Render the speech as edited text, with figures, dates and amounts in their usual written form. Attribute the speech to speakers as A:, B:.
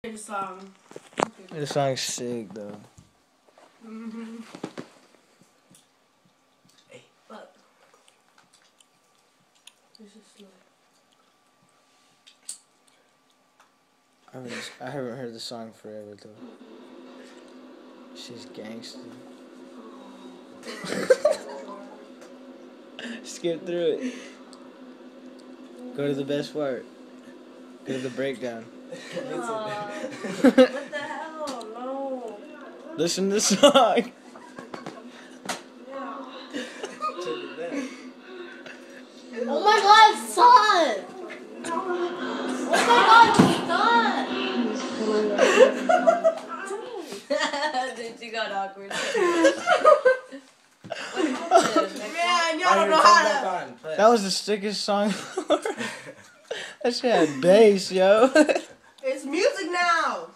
A: This song.
B: This song's sick though.
A: Hey, fuck. This is slow.
B: I haven't heard the song forever though. She's gangster. Skip through it. Go to the best part. Go to the breakdown.
A: What the hell? No.
B: Listen to the song.
C: Oh my god, son! Oh my god, son!
A: Dude, you got awkward. Man,
D: y'all don't know how to.
B: That was the sickest song ever. That shit had bass, yo.
D: It's music now.